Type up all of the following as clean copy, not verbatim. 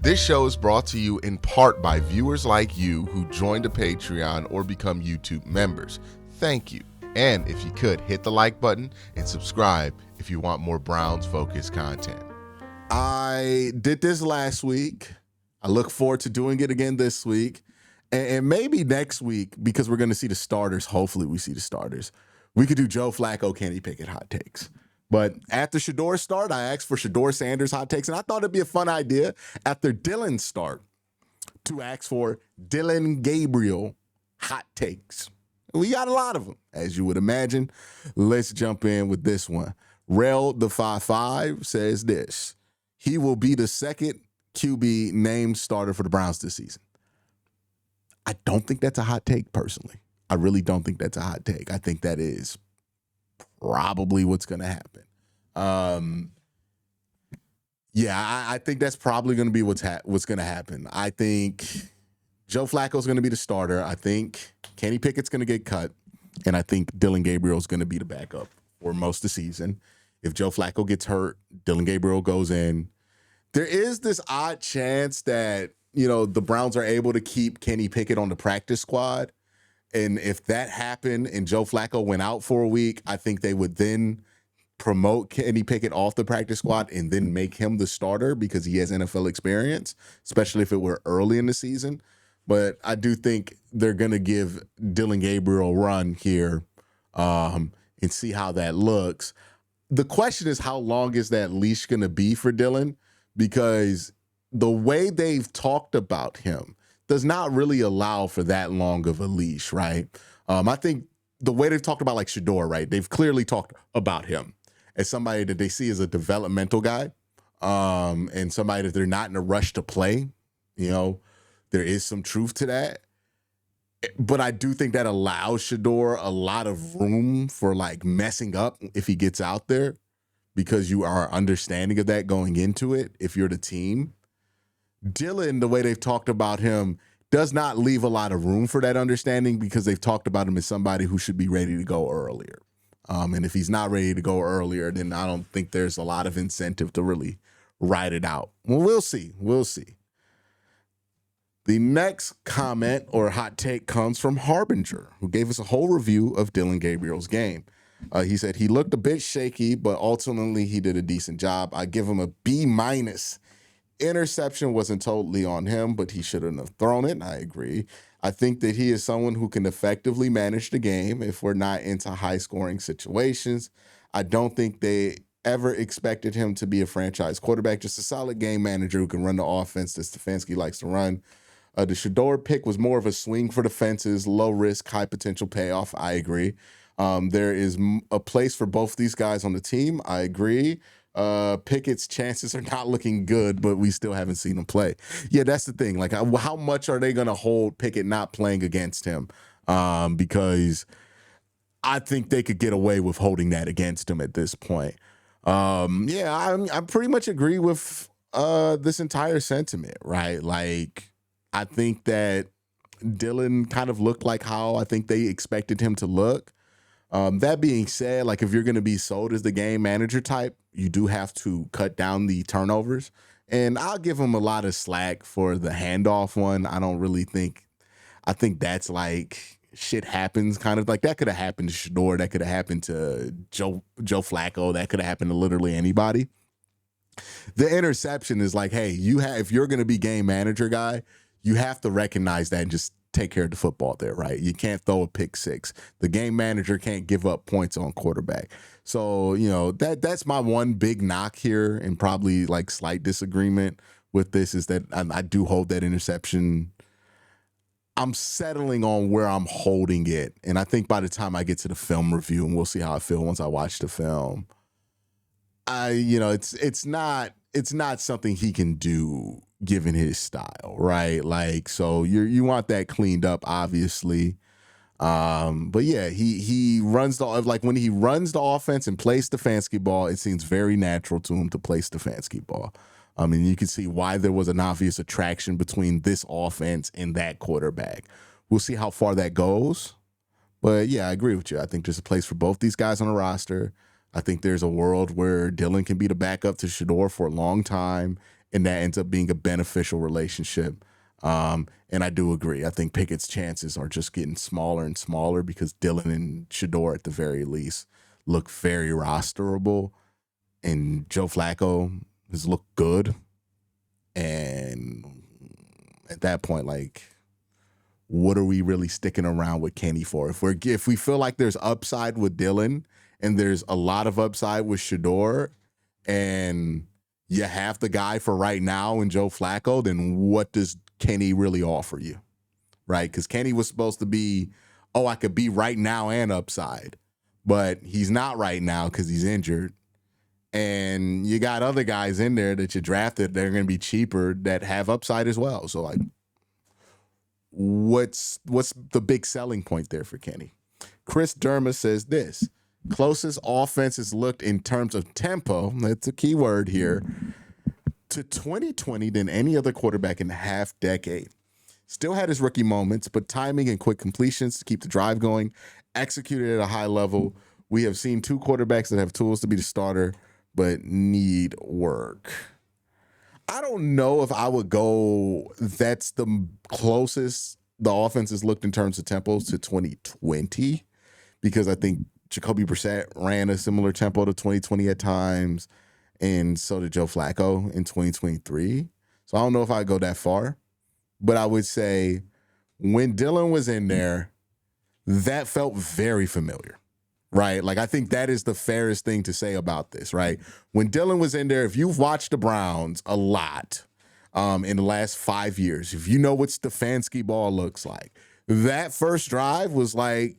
This show is brought to you in part by viewers like you who joined a Patreon or become YouTube members. Thank you. And if you could, hit the like button and subscribe if you want more Browns-focused content. I did this last week. I look forward to doing it again this week. And maybe next week, because we're going to see the starters. Hopefully we see the starters. We could do Joe Flacco, Kenny Pickett hot takes. But after Shedor's start, I asked for Shedor Sanders hot takes. And I thought it'd be a fun idea after Dillon's start to ask for Dillon Gabriel hot takes. We got a lot of them, as you would imagine. Let's jump in with this one. Rel the 5-5 says this. He will be the second QB named starter for the Browns this season. I don't think that's a hot take, personally. I really don't think that's a hot take. I think that is probably what's going to happen. I think that's probably going to be what's going to happen. I think Joe Flacco's going to be the starter. I think Kenny Pickett's going to get cut. And I think Dillon Gabriel's going to be the backup for most of the season. If Joe Flacco gets hurt, Dillon Gabriel goes in. There is this odd chance that, the Browns are able to keep Kenny Pickett on the practice squad. And if that happened and Joe Flacco went out for a week, I think they would then promote Kenny Pickett off the practice squad and then make him the starter because he has NFL experience, especially if it were early in the season. But I do think they're going to give Dillon Gabriel a run here and see how that looks. The question is, how long is that leash going to be for Dillon? Because the way they've talked about him does not really allow for that long of a leash, right? I think the way they've talked about like Shedor, right? They've clearly talked about him as somebody that they see as a developmental guy and somebody that they're not in a rush to play. There is some truth to that. But I do think that allows Shedor a lot of room for like messing up if he gets out there because you are understanding of that going into it if you're the team. Dillon, the way they've talked about him, does not leave a lot of room for that understanding because they've talked about him as somebody who should be ready to go earlier. And if he's not ready to go earlier, then I don't think there's a lot of incentive to really ride it out. Well, we'll see. We'll see. The next comment or hot take comes from Harbinger, who gave us a whole review of Dillon Gabriel's game. He said he looked a bit shaky, but ultimately he did a decent job. I give him a B-. Interception wasn't totally on him, but he shouldn't have thrown it. I agree. I think that he is someone who can effectively manage the game if we're not into high-scoring situations. I don't think they ever expected him to be a franchise quarterback, just a solid game manager who can run the offense that Stefanski likes to run. The Shedor pick was more of a swing for the fences, low risk, high potential payoff. I agree. There is a place for both these guys on the team. I agree. Pickett's chances are not looking good, but we still haven't seen him play. Yeah, that's the thing. Like, how much are they going to hold Pickett not playing against him? Because I think they could get away with holding that against him at this point. I pretty much agree with this entire sentiment, right? Like, I think that Dillon kind of looked like how I think they expected him to look. That being said, like if you're going to be sold as the game manager type, you do have to cut down the turnovers. And I'll give him a lot of slack for the handoff one. I think that's like shit happens kind of like that could have happened to Shedor. That could have happened to Joe Flacco. That could have happened to literally anybody. The interception is like, hey, if you're going to be game manager guy, you have to recognize that and just take care of the football there, right? You can't throw a pick six. The game manager can't give up points on quarterback. So, that's my one big knock here and probably like slight disagreement with this is that I do hold that interception. I'm settling on where I'm holding it. And I think by the time I get to the film review, and we'll see how I feel once I watch the film, it's not something he can do given his style, right? Like, so you want that cleaned up, obviously. But yeah, he runs when he runs the offense and plays Stefanski ball, it seems very natural to him to play Stefanski ball. I mean, you can see why there was an obvious attraction between this offense and that quarterback. We'll see how far that goes. But yeah, I agree with you. I think there's a place for both these guys on the roster. I think there's a world where Dillon can be the backup to Shedor for a long time and that ends up being a beneficial relationship. And I do agree. I think Pickett's chances are just getting smaller and smaller because Dillon and Shador, at the very least, look very rosterable, and Joe Flacco has looked good. And at that point, like, what are we really sticking around with Kenny for? If we feel like there's upside with Dillon and there's a lot of upside with Shador, and you have the guy for right now in Joe Flacco, then what does Kenny really offer you? Right? Because Kenny was supposed to be, I could be right now and upside. But he's not right now because he's injured. And you got other guys in there that you drafted that are going to be cheaper that have upside as well. So, like, what's the big selling point there for Kenny? Chris Derma says this: closest offense has looked in terms of tempo, that's a key word here, to 2020 than any other quarterback in a half decade. Still had his rookie moments, but timing and quick completions to keep the drive going, executed at a high level. We have seen two quarterbacks that have tools to be the starter, but need work. I don't know if I would go that's the closest the offense has looked in terms of tempos to 2020, because I think Jacoby Brissett ran a similar tempo to 2020 at times, and so did Joe Flacco in 2023. So I don't know if I'd go that far, but I would say when Dillon was in there, that felt very familiar, right? Like, I think that is the fairest thing to say about this, right? When Dillon was in there, if you've watched the Browns a lot in the last 5 years, if you know what Stefanski ball looks like, that first drive was like,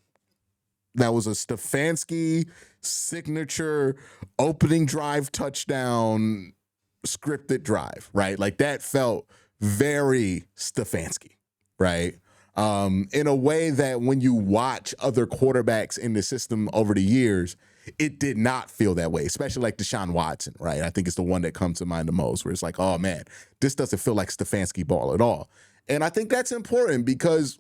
that was a Stefanski signature opening drive touchdown scripted drive, right? Like, that felt very Stefanski, right? In a way that when you watch other quarterbacks in the system over the years, it did not feel that way, especially like Deshaun Watson, right? I think it's the one that comes to mind the most, where it's like, oh man, this doesn't feel like Stefanski ball at all. And I think that's important because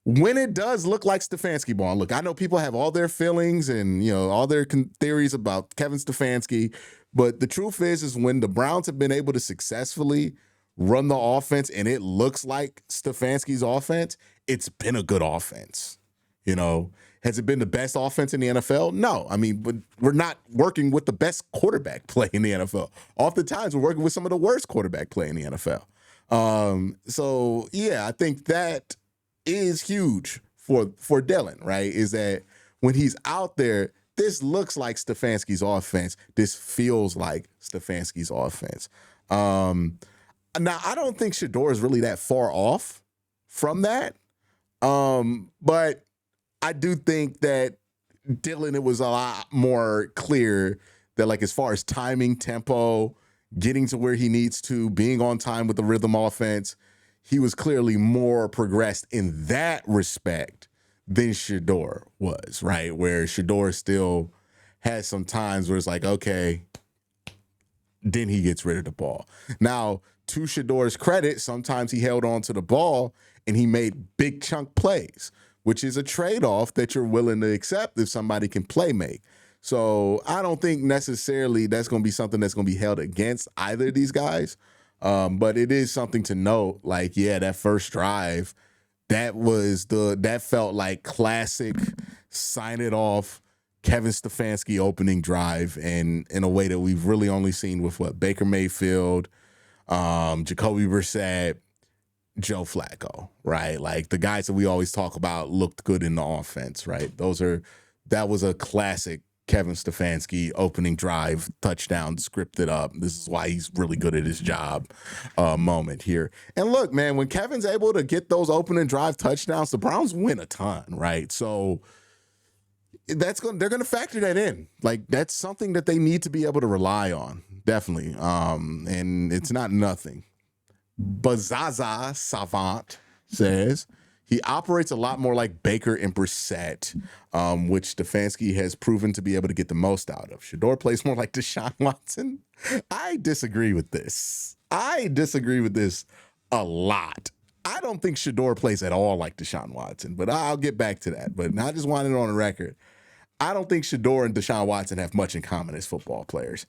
when it does look like Stefanski ball, look, I know people have all their feelings and, you know, all their theories about Kevin Stefanski, but the truth is when the Browns have been able to successfully run the offense and it looks like Stefanski's offense, it's been a good offense. You know, has it been the best offense in the NFL? No. I mean, but we're not working with the best quarterback play in the NFL. Oftentimes, we're working with some of the worst quarterback play in the NFL. So, yeah, I think that is huge for Dillon, right? Is that when he's out there, this looks like Stefanski's offense. This feels like Stefanski's offense. Now, I don't think Shador is really that far off from that. But I do think that Dillon, it was a lot more clear that, like, as far as timing, tempo, getting to where he needs to, being on time with the rhythm offense, he was clearly more progressed in that respect than Shador was, right? Where Shador still has some times where it's like, okay, then he gets rid of the ball. Now, to Shador's credit, sometimes he held on to the ball and he made big chunk plays, which is a trade-off that you're willing to accept if somebody can play make. So I don't think necessarily that's going to be something that's going to be held against either of these guys. But it is something to note. Like, yeah, that first drive, that felt like classic sign it off Kevin Stefanski opening drive, and in a way that we've really only seen with Baker Mayfield, Jacoby Brissett, Joe Flacco, right? Like, the guys that we always talk about looked good in the offense, right? That was a classic Kevin Stefanski opening drive, touchdown, scripted up. This is why he's really good at his job moment here. And look, man, when Kevin's able to get those opening drive touchdowns, the Browns win a ton, right? So they're going to factor that in. Like, that's something that they need to be able to rely on, definitely. And it's not nothing. Bazaza Savant says he operates a lot more like Baker and Brissett, which Stefanski has proven to be able to get the most out of. Shador plays more like Deshaun Watson. I disagree with this. A lot. I don't think Shador plays at all like Deshaun Watson, but I'll get back to that. But I just wanted it on the record. I don't think Shador and Deshaun Watson have much in common as football players.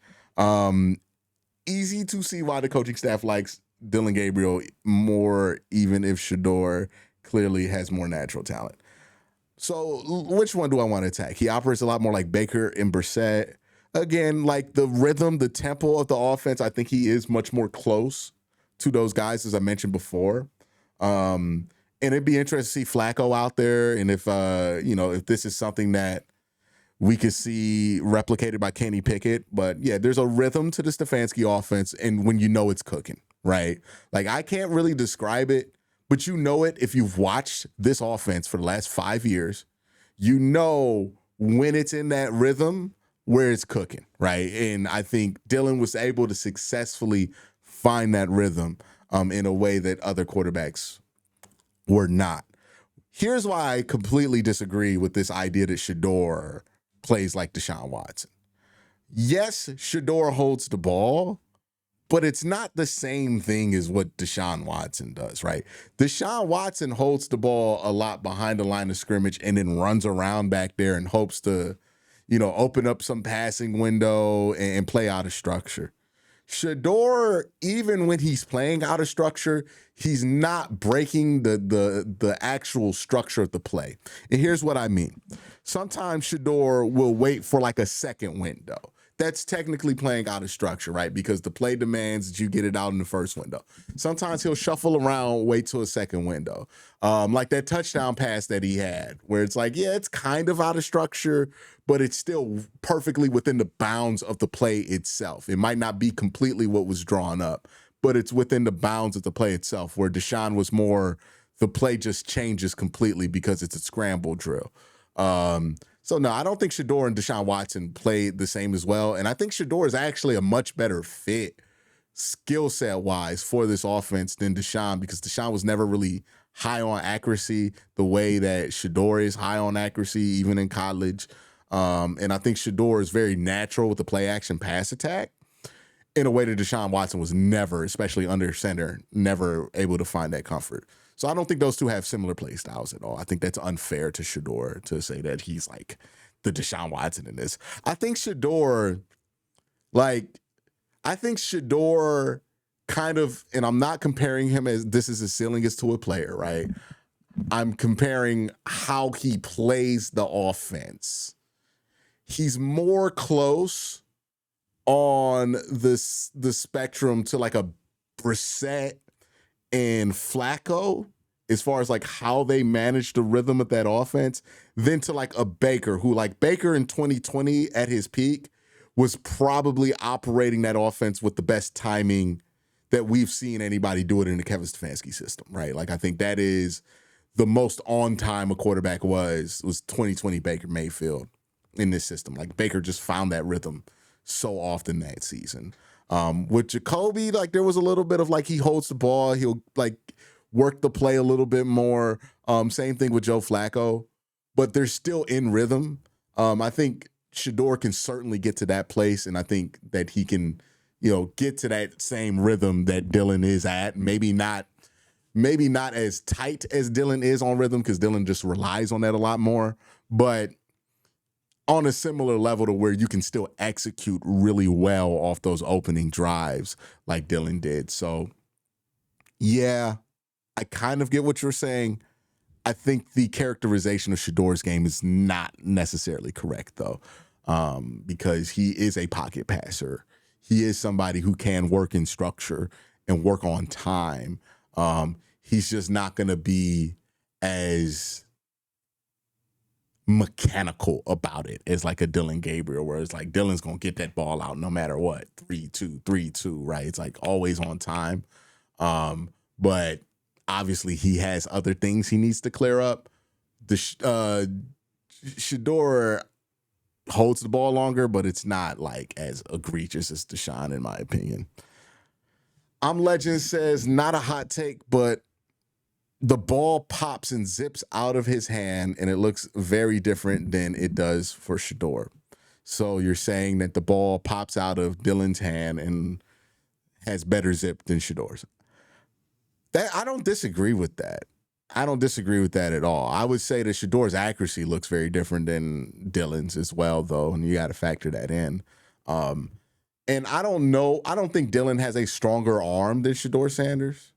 easy to see why the coaching staff likes Dillon Gabriel more, even if Shedeur clearly has more natural talent. So which one do I want to attack? He operates a lot more like Baker and Brissett. Again, like the rhythm, the tempo of the offense, I think he is much more close to those guys, as I mentioned before. And it'd be interesting to see Flacco out there, and if if this is something that we could see replicated by Kenny Pickett. But yeah, there's a rhythm to the Stefanski offense, and when you know it's cooking, right? Like I can't really describe it, but you know it if you've watched this offense for the last 5 years. You know when it's in that rhythm where it's cooking, right? And I think Dillon was able to successfully find that rhythm in a way that other quarterbacks were not. Here's why I completely disagree with this idea that Shedeur plays like Deshaun Watson. Yes, Shedeur holds the ball, but it's not the same thing as what Deshaun Watson does, right? Deshaun Watson holds the ball a lot behind the line of scrimmage and then runs around back there and hopes to, open up some passing window and play out of structure. Shedeur, even when he's playing out of structure, he's not breaking the actual structure of the play. And here's what I mean. Sometimes Shedeur will wait for like a second window. That's technically playing out of structure, right? Because the play demands that you get it out in the first window. Sometimes he'll shuffle around, wait till a second window. Like that touchdown pass that he had, where it's like, yeah, it's kind of out of structure, but it's still perfectly within the bounds of the play itself. It might not be completely what was drawn up, but it's within the bounds of the play itself, where Deshaun was more, the play just changes completely because it's a scramble drill. So no, I don't think Shedeur and Deshaun Watson played the same as well. And I think Shedeur is actually a much better fit skill set wise for this offense than Deshaun, because Deshaun was never really high on accuracy the way that Shedeur is high on accuracy, even in college. And I think Shedeur is very natural with the play action pass attack in a way that Deshaun Watson was never, especially under center, never able to find that comfort. So I don't think those two have similar play styles at all. I think that's unfair to Shedeur to say that he's like the Deshaun Watson in this. I think Shedeur kind of, and I'm not comparing him as this is his ceiling is to a player, right? I'm comparing how he plays the offense. He's more close on the spectrum to like a Brissett and Flacco as far as like how they manage the rhythm of that offense than to like a Baker, who like Baker in 2020 at his peak was probably operating that offense with the best timing that we've seen anybody do it in the Kevin Stefanski system, right? Like I think that is the most on time a quarterback was 2020 Baker Mayfield in this system. Like Baker just found that rhythm so often that season. With Jacoby, like there was a little bit of like he holds the ball, he'll like work the play a little bit more. Same thing with Joe Flacco, but they're still in rhythm. I think Shedeur can certainly get to that place, and I think that he can, get to that same rhythm that Dillon is at. Maybe not as tight as Dillon is on rhythm, because Dillon just relies on that a lot more, but on a similar level to where you can still execute really well off those opening drives like Dillon did. So, yeah, I kind of get what you're saying. I think the characterization of Shedeur's game is not necessarily correct, though, because he is a pocket passer. He is somebody who can work in structure and work on time. He's just not going to be as mechanical about it as like a Dillon Gabriel, where it's like Dillon's gonna get that ball out no matter what, 3-2, 3-2, right? It's like always on time. But obviously he has other things he needs to clear up. The Shedeur holds the ball longer, but it's not like as egregious as Deshaun, in my opinion. Legend says, not a hot take, but the ball pops and zips out of his hand, and it looks very different than it does for Shedeur. So you're saying that the ball pops out of Dillon's hand and has better zip than Shedeur's. I don't disagree with that. I don't disagree with that at all. I would say that Shedeur's accuracy looks very different than Dillon's as well, though, and you got to factor that in. And And I don't think Dillon has a stronger arm than Shedeur Sanders.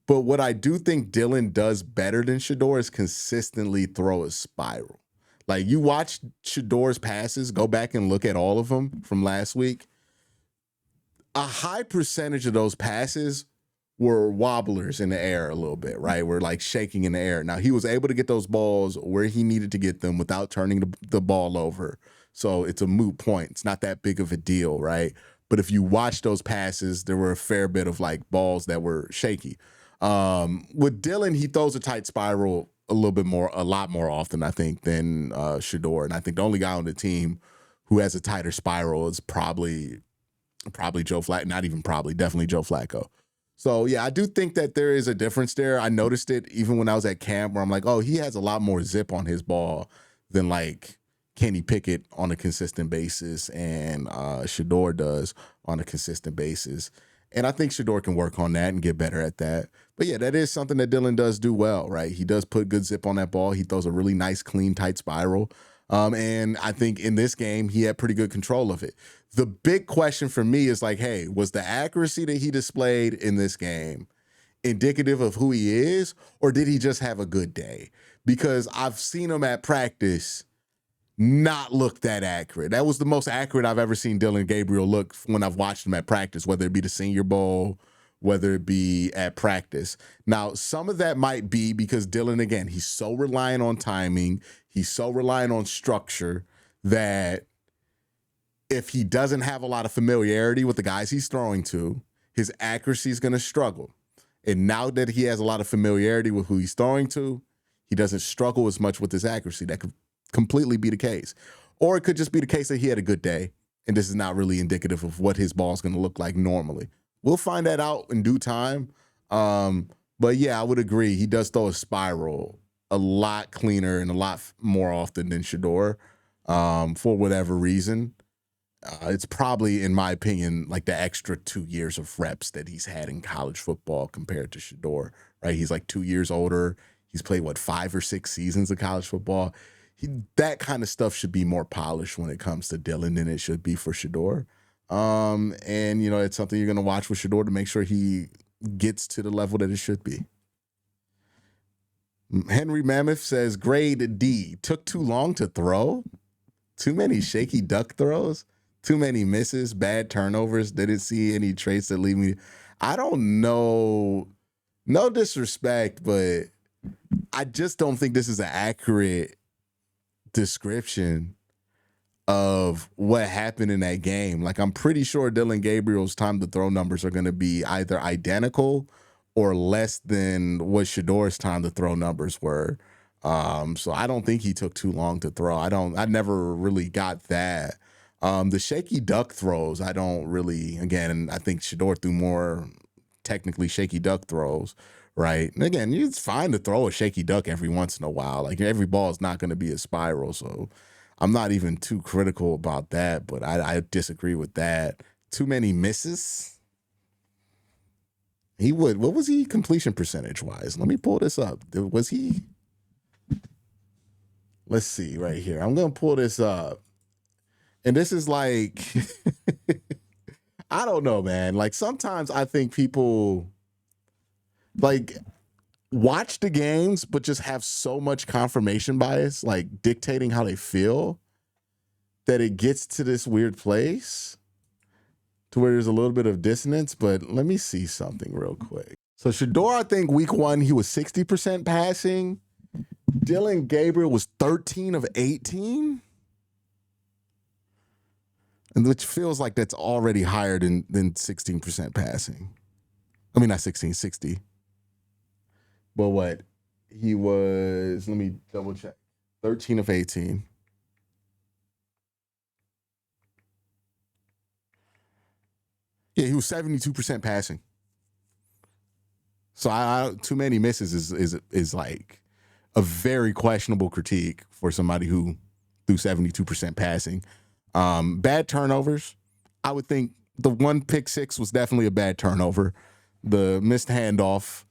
But what I do think Dillon does better than Shedeur is consistently throw a spiral. Like, you watch Shedeur's passes, go back and look at all of them from last week. A high percentage of those passes were wobblers in the air a little bit, right? We're like shaking in the air. Now, he was able to get those balls where he needed to get them without turning the ball over. So it's a moot point. It's not that big of a deal, right? But if you watch those passes, there were a fair bit of like balls that were shaky. With Dillon, he throws a tight spiral a lot more often, I think, than Shedeur. And I think the only guy on the team who has a tighter spiral is probably Joe Flacco. Not even probably, definitely Joe Flacco. So, yeah, I do think that there is a difference there. I noticed it even when I was at camp where I'm like, oh, he has a lot more zip on his ball than like Kenny Pickett on a consistent basis and Shedeur does on a consistent basis. And I think Shedeur can work on that and get better at that. But, yeah, that is something that Dillon does do well, right? He does put good zip on that ball. He throws a really nice, clean, tight spiral. And I think in this game, he had pretty good control of it. The big question for me is like, hey, was the accuracy that he displayed in this game indicative of who he is, or did he just have a good day? Because I've seen him at practice not look that accurate. That was the most accurate I've ever seen Dillon Gabriel look when I've watched him at practice, whether it be the Senior Bowl, whether it be at practice. Now, some of that might be because Dillon, again, he's so reliant on timing, he's so reliant on structure that if he doesn't have a lot of familiarity with the guys he's throwing to, his accuracy is going to struggle. And now that he has a lot of familiarity with who he's throwing to, he doesn't struggle as much with his accuracy. That could completely be the case. Or it could just be the case that he had a good day, and this is not really indicative of what his ball is going to look like normally. We'll find that out in due time. But, yeah, I would agree. He does throw a spiral a lot cleaner and a lot more often than Shedeur for whatever reason. It's probably, in my opinion, like the extra 2 years of reps that he's had in college football compared to Shedeur, right? He's like 2 years older. He's played, 5 or 6 seasons of college football. That kind of stuff should be more polished when it comes to Dillon than it should be for Shedeur. And, it's something you're going to watch with Shedeur to make sure he gets to the level that it should be. Henry Mammoth says, grade D. Took too long to throw? Too many shaky duck throws? Too many misses, bad turnovers. Didn't see any traits that leave me. I don't know. No disrespect, but I just don't think this is an accurate description of what happened in that game. Like, I'm pretty sure Dillon Gabriel's time to throw numbers are going to be either identical or less than what Shedeur's time to throw numbers were. So I don't think he took too long to throw. I never really got that. The shaky duck throws, I don't really, again, I think Shedeur threw more technically shaky duck throws, right? And again, it's fine to throw a shaky duck every once in a while. Like, every ball is not going to be a spiral, so I'm not even too critical about that, but I disagree with that. Too many misses? What was he completion percentage-wise? Let me pull this up. Was he? Let's see right here. I'm going to pull this up. And this is like, I don't know, man. Like, sometimes I think people like watch the games, but just have so much confirmation bias, like dictating how they feel, that it gets to this weird place to where there's a little bit of dissonance. But let me see something real quick. So Shedeur, I think week 1, he was 60% passing. Dillon Gabriel was 13 of 18. And which feels like that's already higher than 16% passing. I mean, not 16, 60. But what? He was, let me double check. 13 of 18. Yeah, he was 72% passing. So too many misses is like a very questionable critique for somebody who threw 72% passing. Bad turnovers. I would think the one pick six was definitely a bad turnover. The missed handoff,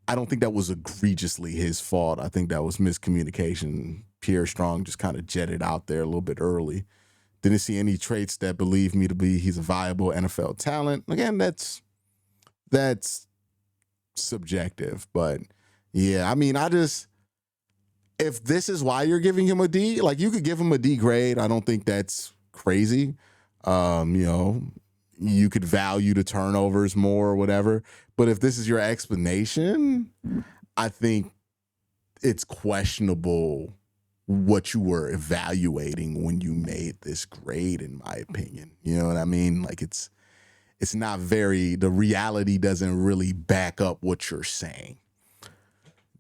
I don't think that was egregiously his fault. I think that was miscommunication. Pierre Strong just kind of jetted out there a little bit early. Didn't see any traits that believe me to be he's a viable NFL talent. Again, that's subjective, but yeah, I mean, if this is why you're giving him a D, like you could give him a D grade. I don't think that's crazy. You could value the turnovers more or whatever. But if this is your explanation, I think it's questionable what you were evaluating when you made this grade, in my opinion. You know what I mean? Like it's not the reality doesn't really back up what you're saying.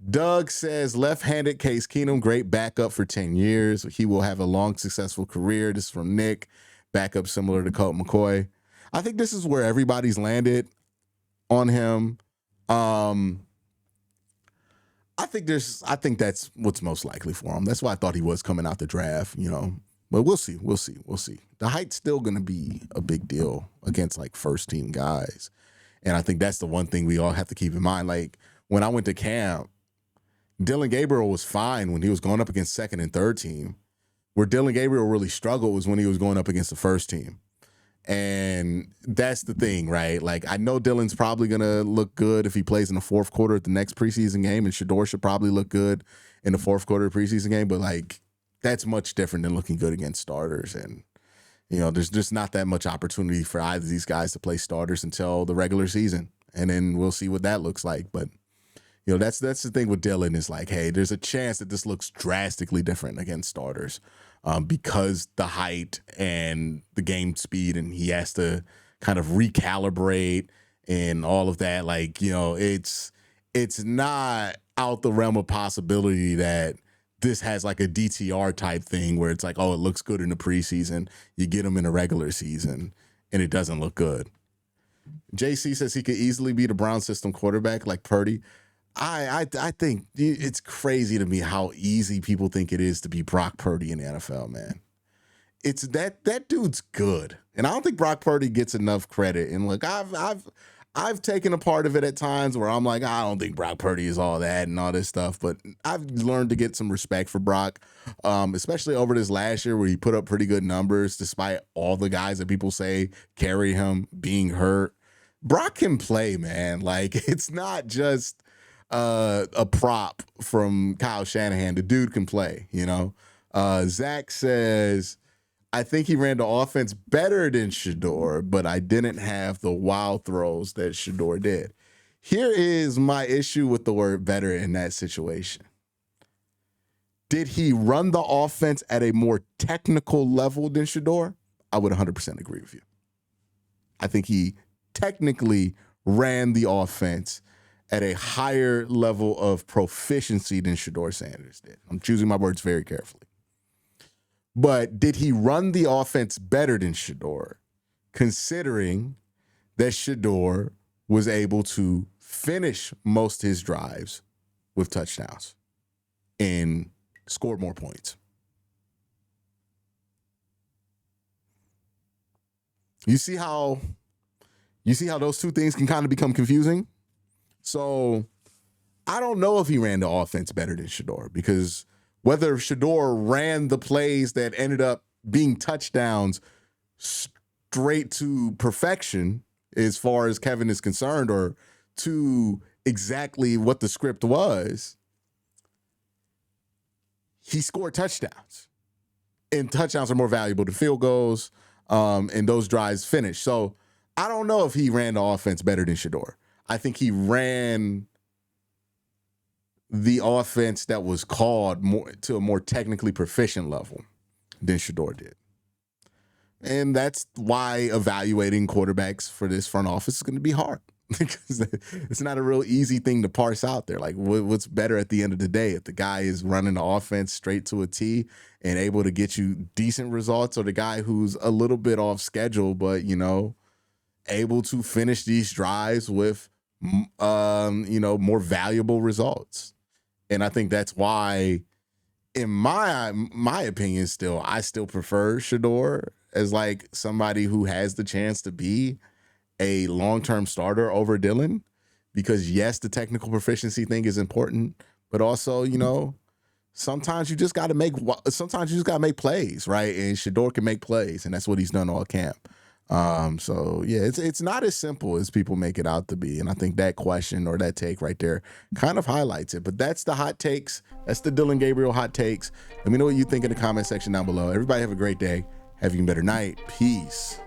Doug says, left-handed Case Keenum, great backup for 10 years. He will have a long, successful career. This is from Nick. Backup similar to Colt McCoy. I think this is where everybody's landed on him. I think that's what's most likely for him. That's why I thought he was coming out the draft, But we'll see. The height's still going to be a big deal against like first-team guys. And I think that's the one thing we all have to keep in mind. Like when I went to camp, Dillon Gabriel was fine when he was going up against second and third team. Where Dillon Gabriel really struggled was when he was going up against the first team. And that's the thing, right? Like, I know Dillon's probably going to look good if he plays in the fourth quarter at the next preseason game, and Shedeur should probably look good in the fourth quarter of the preseason game, but, like, that's much different than looking good against starters. And, there's just not that much opportunity for either of these guys to play starters until the regular season, and then we'll see what that looks like. But, that's the thing with Dillon is like, hey, there's a chance that this looks drastically different against starters. Because the height and the game speed, and he has to kind of recalibrate and all of that. Like, it's not out the realm of possibility that this has like a DTR type thing where it's like, oh, it looks good in the preseason. You get him in a regular season and it doesn't look good. JC says he could easily be the Brown system quarterback like Purdy. I think it's crazy to me how easy people think it is to be Brock Purdy in the NFL, man. It's that dude's good. And I don't think Brock Purdy gets enough credit. And look, I've taken a part of it at times where I'm like, I don't think Brock Purdy is all that and all this stuff. But I've learned to get some respect for Brock, especially over this last year where he put up pretty good numbers despite all the guys that people say carry him being hurt. Brock can play, man. Like, it's not just a prop from Kyle Shanahan. The dude can play, Zach says, I think he ran the offense better than Shedeur, but I didn't have the wild throws that Shedeur did. Here is my issue with the word better in that situation. Did he run the offense at a more technical level than Shedeur? I would 100% agree with you. I think he technically ran the offense at a higher level of proficiency than Shedeur Sanders did. I'm choosing my words very carefully. But did he run the offense better than Shedeur, considering that Shedeur was able to finish most of his drives with touchdowns and score more points? You see how those two things can kind of become confusing? So I don't know if he ran the offense better than Shedeur, because whether Shedeur ran the plays that ended up being touchdowns straight to perfection as far as Kevin is concerned, or to exactly what the script was, he scored touchdowns. And touchdowns are more valuable than field goals, and those drives finished. So I don't know if he ran the offense better than Shedeur. I think he ran the offense that was called more to a more technically proficient level than Shedeur did. And that's why evaluating quarterbacks for this front office is going to be hard, because it's not a real easy thing to parse out there. Like, what's better at the end of the day? If the guy is running the offense straight to a T and able to get you decent results, or the guy who's a little bit off schedule, but, able to finish these drives with, more valuable results. And I think that's why, in my opinion, I still prefer Shedeur as like somebody who has the chance to be a long-term starter over Dillon, because yes, the technical proficiency thing is important, but also, sometimes you just got to make plays, right? And Shador can make plays, and that's what he's done all camp. So yeah, it's not as simple as people make it out to be. And I think that question or that take right there kind of highlights it. But that's the hot takes. That's the Dillon Gabriel hot takes. Let me know what you think in the comment section down below. Everybody have a great day. Have an even better night. Peace.